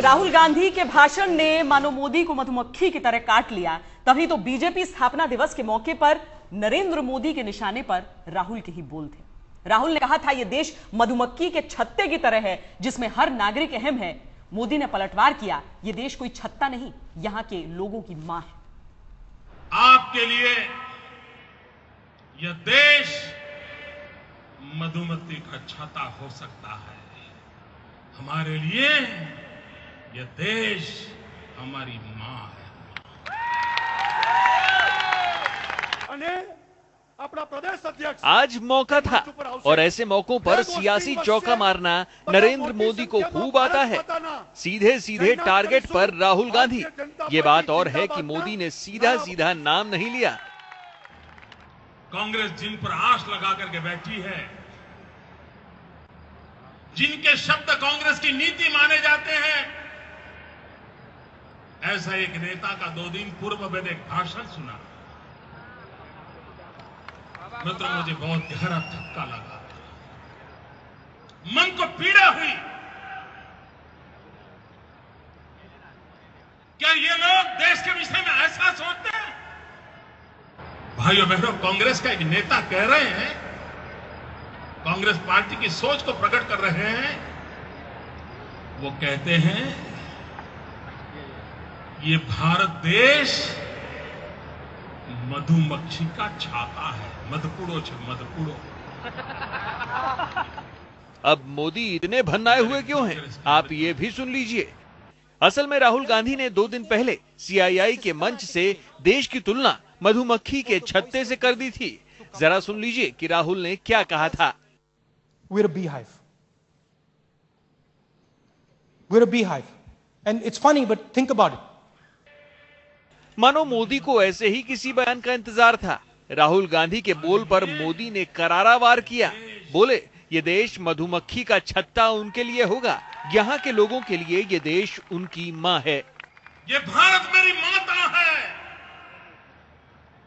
राहुल गांधी के भाषण ने मानो मोदी को मधुमक्खी की तरह काट लिया। तभी तो बीजेपी स्थापना दिवस के मौके पर नरेंद्र मोदी के निशाने पर राहुल के ही बोल थे। राहुल ने कहा था यह देश मधुमक्खी के छत्ते की तरह है जिसमें हर नागरिक अहम है। मोदी ने पलटवार किया, यह देश कोई छत्ता नहीं, यहां के लोगों की मां है। आपके लिए यह देश मधुमक्खी का छत्ता हो सकता है, हमारे लिए यह देश हमारी मां है। आज मौका था और ऐसे मौकों पर सियासी चौका मारना नरेंद्र मोदी को खूब आता है। सीधे सीधे टारगेट पर राहुल गांधी। ये बात और है कि मोदी ने सीधा सीधा नाम नहीं लिया। कांग्रेस जिन पर आस लगा करके बैठी है, जिनके शब्द कांग्रेस की नीति माने जाते हैं, ऐसा एक नेता का 2 दिन पूर्व मैंने एक भाषण सुना। मित्र, मुझे बहुत गहरा धक्का लगा, मन को पीड़ा हुई। क्या ये लोग देश के विषय में ऐसा सोचते हैं? भाइयों बहनों, कांग्रेस का एक नेता कह रहे हैं, कांग्रेस पार्टी की सोच को प्रकट कर रहे हैं। वो कहते हैं ये भारत देश मधुमक्खी का छाता है। मधुपुड़ो छे मधुपुड़ो। अब मोदी इतने भन्नाए हुए क्यों हैं? आप ये भी सुन लीजिए। असल में राहुल गांधी ने 2 दिन पहले सीआईआई के मंच से देश की तुलना मधुमक्खी के छत्ते से कर दी थी। जरा सुन लीजिए कि राहुल ने क्या कहा था। We're a beehive. We're a beehive. And it's funny, but think about it. मानो मोदी को ऐसे ही किसी बयान का इंतजार था। राहुल गांधी के बोल पर मोदी ने करारा वार किया। बोले ये देश मधुमक्खी का छत्ता उनके लिए होगा, यहाँ के लोगों के लिए ये देश उनकी मां है। ये भारत मेरी माता है,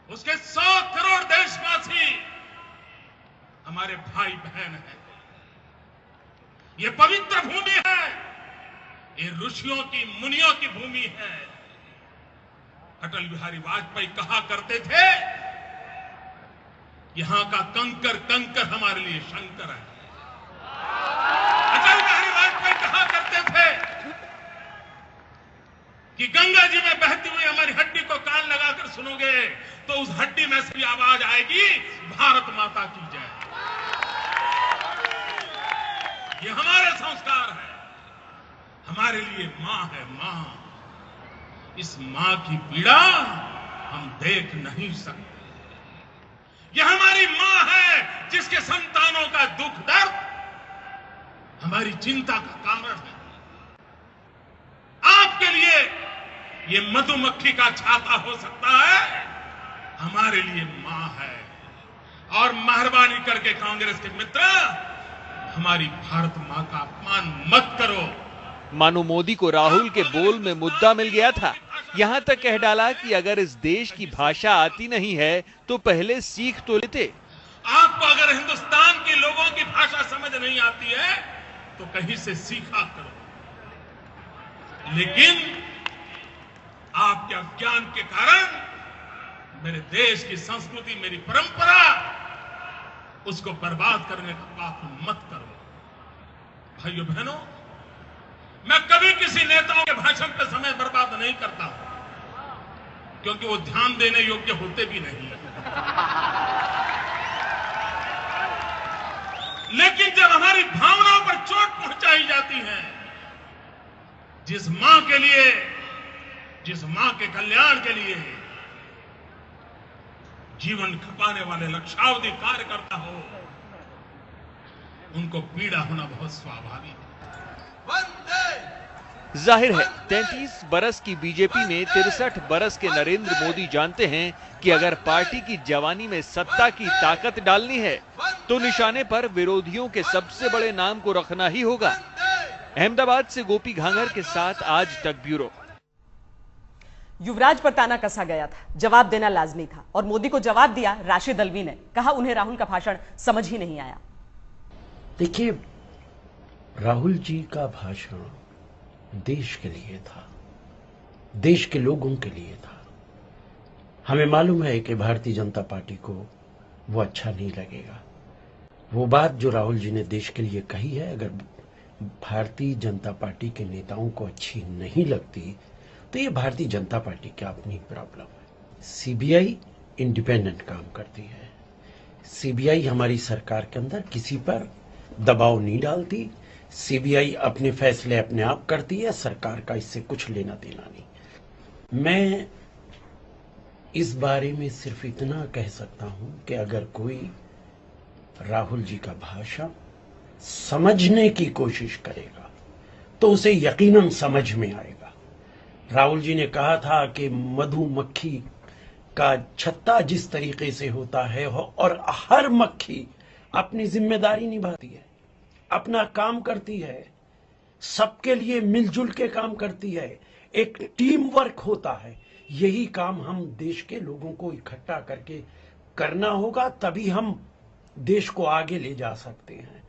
उसके 100 करोड़ देशवासी हमारे भाई बहन हैं। ये पवित्र भूमि है, ये ऋषियों की मुनियों की भूमि है। अटल बिहारी वाजपेयी कहा करते थे, यहां का कंकर कंकर हमारे लिए शंकर है। अटल बिहारी वाजपेयी कहा करते थे कि गंगा जी में बहती हुई हमारी हड्डी को कान लगाकर सुनोगे तो उस हड्डी में से भी आवाज आएगी, भारत माता की जय। ये हमारे संस्कार है, हमारे लिए मां है मां। इस मां की पीड़ा हम देख नहीं सकते। यह हमारी मां है जिसके संतानों का दुख दर्द हमारी चिंता का कारण है। आपके लिए ये मधुमक्खी का छाता हो सकता है, हमारे लिए मां है। और मेहरबानी करके कांग्रेस के मित्र, हमारी भारत मां का अपमान मत करो। मानो मोदी को राहुल के बोल में मुद्दा मिल गया था। यहां तक कह डाला कि अगर इस देश की भाषा आती नहीं है तो पहले सीख तो लेते। आपको अगर हिंदुस्तान के लोगों की भाषा समझ नहीं आती है तो कहीं से सीखा करो। लेकिन आपके अज्ञान के कारण मेरे देश की संस्कृति, मेरी परंपरा, उसको बर्बाद करने का पाप मत करो। भाइयों बहनों, मैं कभी किसी नेताओं के भाषण पर समय बर्बाद नहीं करता, क्योंकि वो ध्यान देने योग्य होते भी नहीं है। लेकिन जब हमारी भावनाओं पर चोट पहुंचाई जाती है, जिस मां के लिए, जिस मां के कल्याण के लिए जीवन खपाने वाले लक्षावधि कार्यकर्ता हो, उनको पीड़ा होना बहुत स्वाभाविक है। जाहिर है 33 बरस की बीजेपी में 63 बरस के नरेंद्र मोदी जानते हैं कि अगर पार्टी की जवानी में सत्ता की ताकत डालनी है तो निशाने पर विरोधियों के सबसे बड़े नाम को रखना ही होगा। अहमदाबाद से गोपी घांगर के साथ आज तक ब्यूरो। युवराज पर ताना कसा गया था, जवाब देना लाजमी था और मोदी को जवाब दिया राशिद अल्वी ने। कहा उन्हें राहुल का भाषण समझ ही नहीं आया। देखिए, राहुल जी का भाषण देश के लिए था, देश के लोगों के लिए था। हमें मालूम है कि भारतीय जनता पार्टी को वो अच्छा नहीं लगेगा। वो बात जो राहुल जी ने देश के लिए कही है, अगर भारतीय जनता पार्टी के नेताओं को अच्छी नहीं लगती तो ये भारतीय जनता पार्टी की अपनी प्रॉब्लम है। सीबीआई इंडिपेंडेंट काम करती है। सीबीआई हमारी सरकार के अंदर किसी पर दबाव नहीं डालती। सीबीआई अपने फैसले अपने आप करती है, सरकार का इससे कुछ लेना देना नहीं। मैं इस बारे में सिर्फ इतना कह सकता हूं कि अगर कोई राहुल जी का भाषण समझने की कोशिश करेगा तो उसे यकीनन समझ में आएगा। राहुल जी ने कहा था कि मधुमक्खी का छत्ता जिस तरीके से होता है और हर मक्खी अपनी जिम्मेदारी निभाती है, अपना काम करती है, सबके लिए मिलजुल के काम करती है, एक टीम वर्क होता है। यही काम हम देश के लोगों को इकट्ठा करके करना होगा, तभी हम देश को आगे ले जा सकते हैं।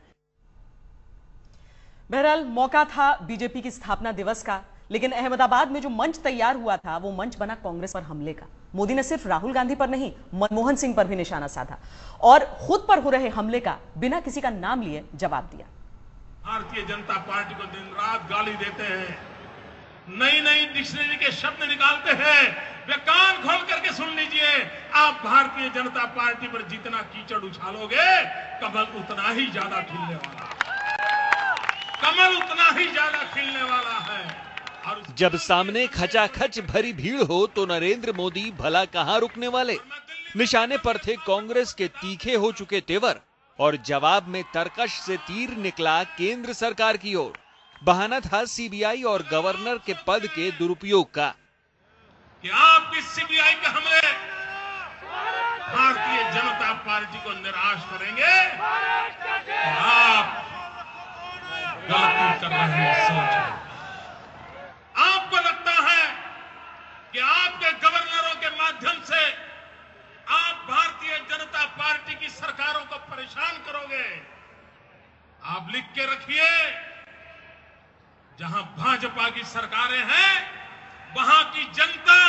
बहरहाल मौका था बीजेपी की स्थापना दिवस का, लेकिन अहमदाबाद में जो मंच तैयार हुआ था वो मंच बना कांग्रेस पर हमले का। मोदी ने सिर्फ राहुल गांधी पर नहीं, मनमोहन सिंह पर भी निशाना साधा और खुद पर हो रहे हमले का बिना किसी का नाम लिए जवाब दिया। भारतीय जनता पार्टी को दिन रात गाली देते हैं, नई नई डिक्शनरी के शब्द निकालते हैं। वे कान खोल करके सुन लीजिए, आप भारतीय जनता पार्टी पर जितना कीचड़ उछालोगे कमल उतना ही ज्यादा खिलने वाला है, कमल उतना ही ज्यादा खिलने वाला है। और जब सामने खचाखच भरी भीड़ हो तो नरेंद्र मोदी भला कहां रुकने वाले। निशाने पर थे कांग्रेस के तीखे हो चुके तेवर और जवाब में तरकश से तीर निकला केंद्र सरकार की ओर। बहाना था सीबीआई और गवर्नर के पद के दुरुपयोग का कि आपकी सीबीआई के हमले भारतीय जनता पार्टी को निराश करेंगे। आप गलती कर रहे हैं, सोच। आपको लगता है कि आपके गवर्नरों के माध्यम से आप भारतीय जनता पार्टी की सरकारों को परेशान करोगे। आप लिख के रखिए, जहां भाजपा की सरकारें हैं वहां की जनता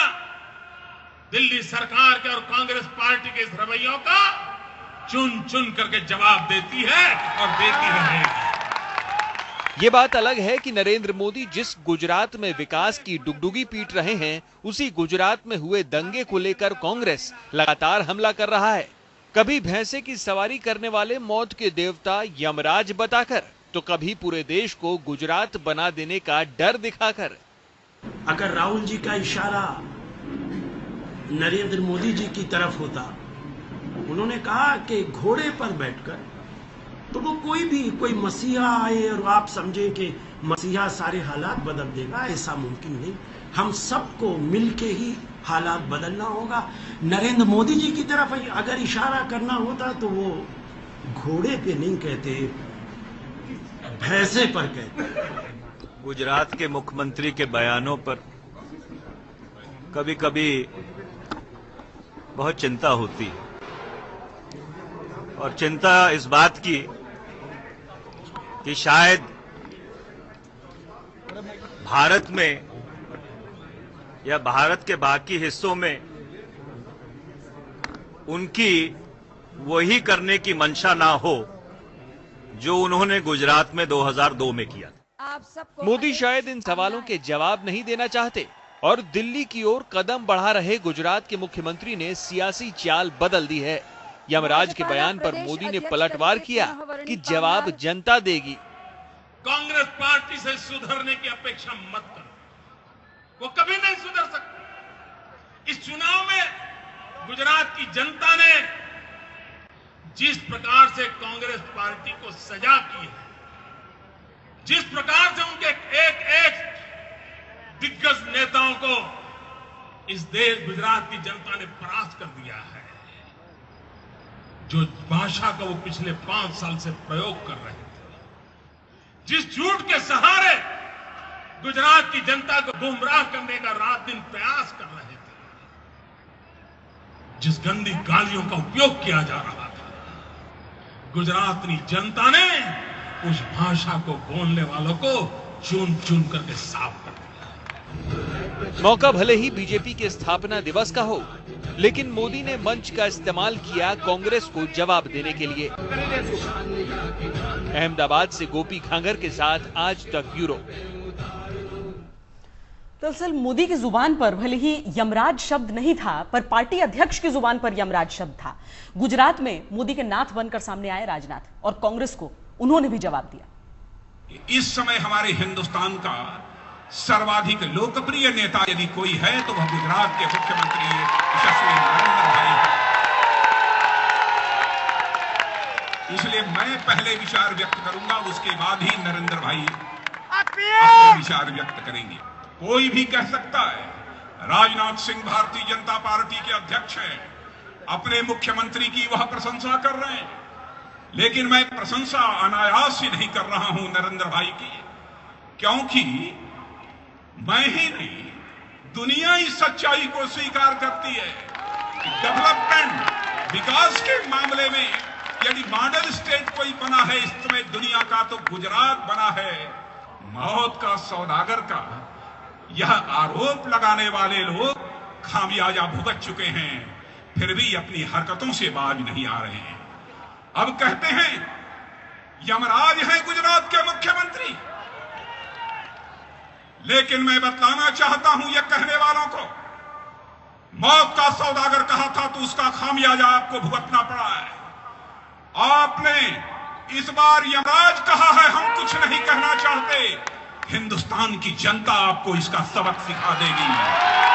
दिल्ली सरकार के और कांग्रेस पार्टी के इस रवैयों का चुन चुन करके जवाब देती है और देती रहेगी। ये बात अलग है कि नरेंद्र मोदी जिस गुजरात में विकास की डुगडुगी पीट रहे हैं, उसी गुजरात में हुए दंगे को लेकर कांग्रेस लगातार हमला कर रहा है। कभी भैंसे की सवारी करने वाले मौत के देवता यमराज बताकर, तो कभी पूरे देश को गुजरात बना देने का डर दिखाकर। अगर राहुल जी का इशारा नरेंद्र मोदी जी की तरफ होता, उन्होंने कहा कि घोड़े पर बैठकर, तो वो कोई मसीहा आए और आप समझे कि मसीहा सारे हालात बदल देगा, ऐसा मुमकिन नहीं। हम सबको मिलके ही हालात बदलना होगा। नरेंद्र मोदी जी की तरफ अगर इशारा करना होता तो वो घोड़े पे नहीं कहते, भैंसे पर कहते। गुजरात के मुख्यमंत्री के बयानों पर कभी कभी बहुत चिंता होती है, और चिंता इस बात की कि शायद भारत में या भारत के बाकी हिस्सों में उनकी वही करने की मंशा ना हो जो उन्होंने गुजरात में 2002 में किया था। मोदी शायद इन सवालों के जवाब नहीं देना चाहते और दिल्ली की ओर कदम बढ़ा रहे गुजरात के मुख्यमंत्री ने सियासी चाल बदल दी है। यमराज के बयान पर मोदी ने पलटवार किया कि जवाब जनता देगी। कांग्रेस पार्टी से सुधरने की अपेक्षा मत करो, वो कभी नहीं सुधर सकती। इस चुनाव में गुजरात की जनता ने जिस प्रकार से कांग्रेस पार्टी को सजा की है, जिस प्रकार से उनके एक एक दिग्गज नेताओं को इस देश गुजरात की जनता ने परास्त कर दिया है, जो भाषा का वो पिछले 5 साल से प्रयोग कर रहे थे, जिस झूठ के सहारे गुजरात की जनता को गुमराह करने का रात दिन प्रयास कर रहे थे, जिस गंदी गालियों का उपयोग किया जा रहा था, गुजरात की जनता ने उस भाषा को बोलने वालों को चुन चुन करके साफ कर दिया। मौका भले ही बीजेपी के स्थापना दिवस का हो, लेकिन मोदी ने मंच का इस्तेमाल किया कांग्रेस को जवाब देने के लिए। अहमदाबाद से गोपी खांगर के साथ आज तक ब्यूरो। दरअसल मोदी की जुबान पर भले ही यमराज शब्द नहीं था, पर पार्टी अध्यक्ष की जुबान पर यमराज शब्द था। गुजरात में मोदी के नाथ बनकर सामने आए राजनाथ, और कांग्रेस को उन्होंने भी जवाब दिया। इस समय हमारे हिंदुस्तान का सर्वाधिक लोकप्रिय नेता यदि कोई है तो वह गुजरात के मुख्यमंत्री यशस्वी नरेंद्र भाई हैं। इसलिए मैं पहले विचार व्यक्त करूंगा, उसके बाद ही नरेंद्र भाई अपने विचार व्यक्त करेंगे। कोई भी कह सकता है राजनाथ सिंह भारतीय जनता पार्टी के अध्यक्ष हैं, अपने मुख्यमंत्री की वह प्रशंसा कर रहे हैं, लेकिन मैं प्रशंसा अनायास ही नहीं कर रहा हूं नरेंद्र भाई की, क्योंकि मैं ही नहीं दुनिया इस सच्चाई को स्वीकार करती है कि डेवलपमेंट, विकास के मामले में यदि मॉडल स्टेट कोई बना है इस समय दुनिया का तो गुजरात बना है। मौत का सौदागर का यह आरोप लगाने वाले लोग खामियाजा भुगत चुके हैं, फिर भी अपनी हरकतों से बाज नहीं आ रहे हैं। अब कहते हैं यमराज है गुजरात के मुख्यमंत्री, लेकिन मैं बतलाना चाहता हूं यह कहने वालों को, मौत का सौदागर कहा था तो उसका खामियाजा आपको भुगतना पड़ा है। आपने इस बार यमराज कहा है, हम कुछ नहीं कहना चाहते। हिंदुस्तान की जनता आपको इसका सबक सिखा देगी।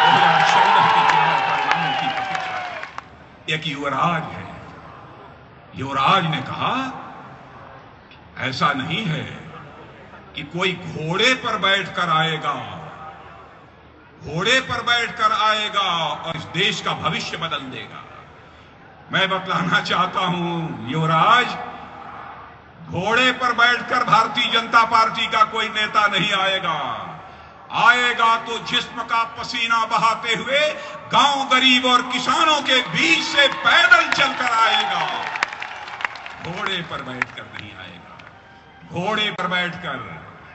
2014 के चुनाव परिणामों की प्रतीक्षा है। एक युवराज है, युवराज ने कहा ऐसा नहीं है कि कोई घोड़े पर बैठकर आएगा, घोड़े पर बैठकर आएगा और इस देश का भविष्य बदल देगा। मैं बतलाना चाहता हूं युवराज, घोड़े पर बैठकर भारतीय जनता पार्टी का कोई नेता नहीं आएगा। आएगा तो जिस्म का पसीना बहाते हुए गांव गरीब और किसानों के बीच से पैदल चलकर आएगा। घोड़े पर बैठकर नहीं आएगा। घोड़े पर बैठकर,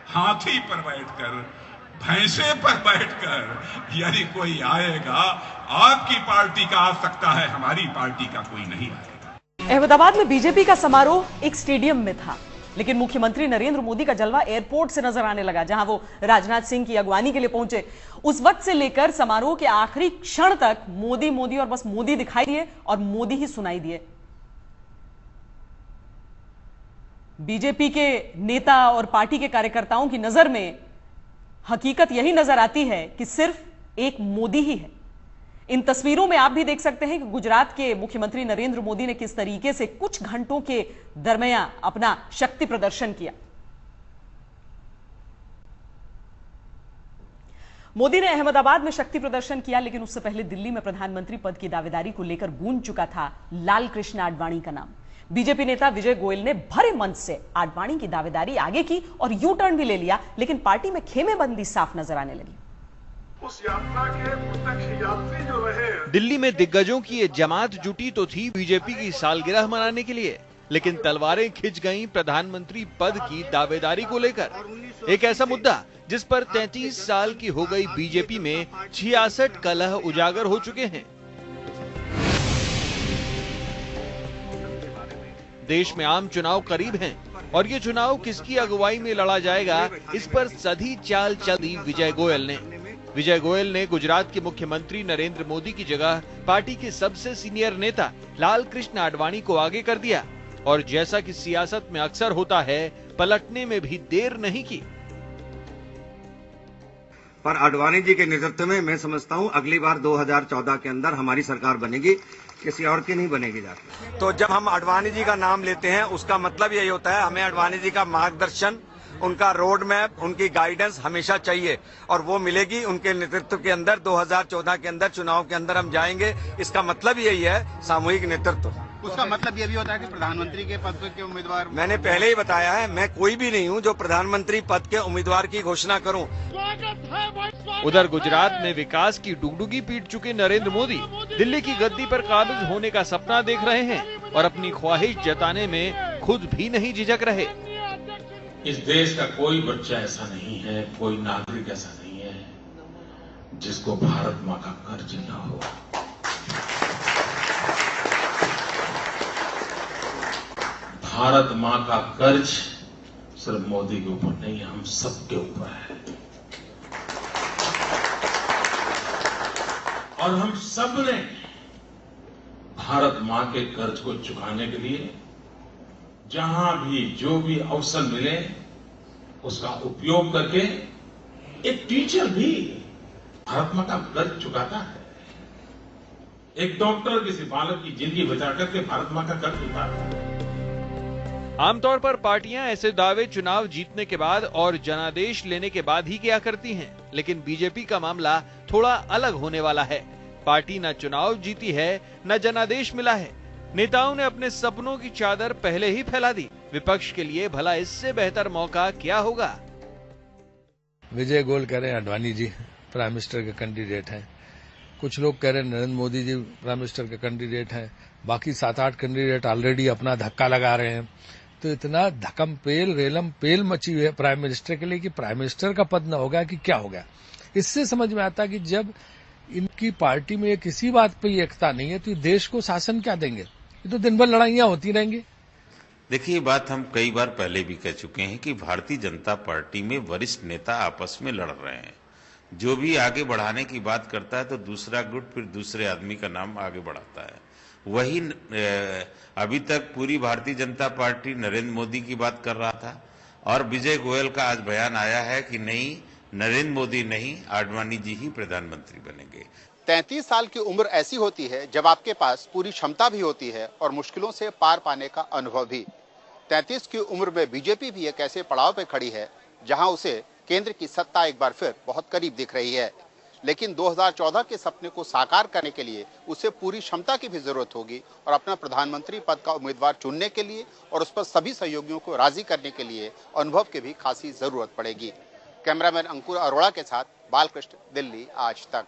हाथी पर बैठकर, भैंसे पर बैठकर यदि कोई आएगा, आपकी पार्टी का आ सकता है, हमारी पार्टी का कोई नहीं आएगा। अहमदाबाद में बीजेपी का समारोह एक स्टेडियम में था, लेकिन मुख्यमंत्री नरेंद्र मोदी का जलवा एयरपोर्ट से नजर आने लगा, जहां वो राजनाथ सिंह की अगवानी के लिए पहुंचे। उस वक्त से लेकर समारोह के आखिरी क्षण तक मोदी मोदी और बस मोदी दिखाई दिए और मोदी ही सुनाई दिए। बीजेपी के नेता और पार्टी के कार्यकर्ताओं की नजर में हकीकत यही नजर आती है कि सिर्फ एक मोदी ही है। इन तस्वीरों में आप भी देख सकते हैं कि गुजरात के मुख्यमंत्री नरेंद्र मोदी ने किस तरीके से कुछ घंटों के दरमियान अपना शक्ति प्रदर्शन किया। मोदी ने अहमदाबाद में शक्ति प्रदर्शन किया, लेकिन उससे पहले दिल्ली में प्रधानमंत्री पद की दावेदारी को लेकर गूंज चुका था लाल कृष्ण आडवाणी का नाम। बीजेपी नेता विजय गोयल ने भरे मंच से आडवाणी की दावेदारी आगे की और यू टर्न भी ले लिया, लेकिन पार्टी में खेमेबंदी साफ नजर आने लगी। उस यात्रा के प्रत्यक्ष यात्री जो रहे, दिल्ली में दिग्गजों की ये जमात जुटी तो थी बीजेपी की सालगिरह मनाने के लिए, लेकिन तलवारें खिंच गईं प्रधानमंत्री पद की दावेदारी को लेकर। एक ऐसा मुद्दा जिस पर 33 साल की हो गई बीजेपी में 66 कलह उजागर हो चुके हैं। देश में आम चुनाव करीब हैं और ये चुनाव किसकी अगुवाई में लड़ा जाएगा, इस पर सधी चाल चल दी विजय गोयल ने। विजय गोयल ने गुजरात के मुख्यमंत्री नरेंद्र मोदी की जगह पार्टी के सबसे सीनियर नेता लाल कृष्ण आडवाणी को आगे कर दिया और जैसा कि सियासत में अक्सर होता है, पलटने में भी देर नहीं की। पर आडवाणी जी के नेतृत्व में मैं समझता हूं अगली बार 2014 के अंदर हमारी सरकार बनेगी, किसी और की नहीं बनेगी जाके। तो जब हम आडवाणी जी का नाम लेते हैं उसका मतलब यही होता है हमें आडवाणी जी का मार्गदर्शन, उनका रोड मैप, उनकी गाइडेंस हमेशा चाहिए और वो मिलेगी उनके नेतृत्व के अंदर। 2014 के अंदर चुनाव के अंदर हम जाएंगे, इसका मतलब यही है सामूहिक नेतृत्व। उसका मतलब ये भी होता है कि प्रधानमंत्री के पद के उम्मीदवार, मैंने पहले ही बताया है, मैं कोई भी नहीं हूं जो प्रधानमंत्री पद के उम्मीदवार की घोषणा करूं। उधर गुजरात में विकास की डुगडुगी पीट चुके नरेंद्र मोदी दिल्ली की गद्दी पर काबिज होने का सपना देख रहे हैं और अपनी ख्वाहिश जताने में खुद भी नहीं झिझक रहे। इस देश का कोई बच्चा ऐसा नहीं है, कोई नागरिक ऐसा नहीं है जिसको भारत मां का कर्ज न हो। भारत मां का कर्ज सिर्फ मोदी के ऊपर नहीं, हम सबके ऊपर है। और हम सब ने भारत मां के कर्ज को चुकाने के लिए जहां भी जो भी अवसर मिले उसका उपयोग करके, एक टीचर भी भारत मां का कर्ज चुकाता है। एक डॉक्टर किसी बालक की जिंदगी बचा करके भारत मां का कर्ज चुकाता है। आमतौर पर पार्टियां ऐसे दावे चुनाव जीतने के बाद और जनादेश लेने के बाद ही किया करती हैं, लेकिन बीजेपी का मामला थोड़ा अलग होने वाला है। पार्टी न चुनाव जीती है, न जनादेश मिला है। नेताओं ने अपने सपनों की चादर पहले ही फैला दी। विपक्ष के लिए भला इससे बेहतर मौका क्या होगा? विजय गोयल कह रहे हैं आडवाणी जी प्राइम मिनिस्टर के कैंडिडेट हैं, कुछ लोग कह रहे हैं नरेंद्र मोदी जी प्राइम मिनिस्टर के कैंडिडेट हैं, बाकी 7-8 कैंडिडेट ऑलरेडी अपना धक्का लगा रहे हैं। तो इतना धक्कम पेल रेलम पेल मची हुई है प्राइम मिनिस्टर के लिए कि प्राइम मिनिस्टर का पद न होगा कि क्या होगा। इससे समझ में आता कि जब इनकी पार्टी में किसी बात पे एकता नहीं है तो देश को शासन क्या देंगे? ये तो दिन भर लड़ाइयां होती रहेंगी। देखिए, बात हम कई बार पहले भी कह चुके हैं कि भारतीय जनता पार्टी में वरिष्ठ नेता आपस में लड़ रहे हैं। जो भी आगे बढ़ाने की बात करता है तो दूसरा गुट फिर दूसरे आदमी का नाम आगे बढ़ाता है। वही अभी तक पूरी भारतीय जनता पार्टी नरेंद्र मोदी की बात कर रहा था और विजय गोयल का आज बयान आया है कि नहीं, नरेंद्र मोदी नहीं, आडवाणी जी ही प्रधानमंत्री बनेंगे। 33 साल की उम्र ऐसी होती है जब आपके पास पूरी क्षमता भी होती है और मुश्किलों से पार पाने का अनुभव भी। 33 की उम्र में बीजेपी भी एक ऐसे पड़ाव पे खड़ी है जहां उसे केंद्र की सत्ता एक बार फिर बहुत करीब दिख रही है। लेकिन 2014 के सपने को साकार करने के लिए उसे पूरी क्षमता की भी जरूरत होगी और अपना प्रधानमंत्री पद का उम्मीदवार चुनने के लिए और उस पर सभी सहयोगियों को राजी करने के लिए अनुभव की भी खासी जरूरत पड़ेगी। कैमरामैन अंकुर अरोड़ा के साथ बालकृष्ण, दिल्ली आज तक।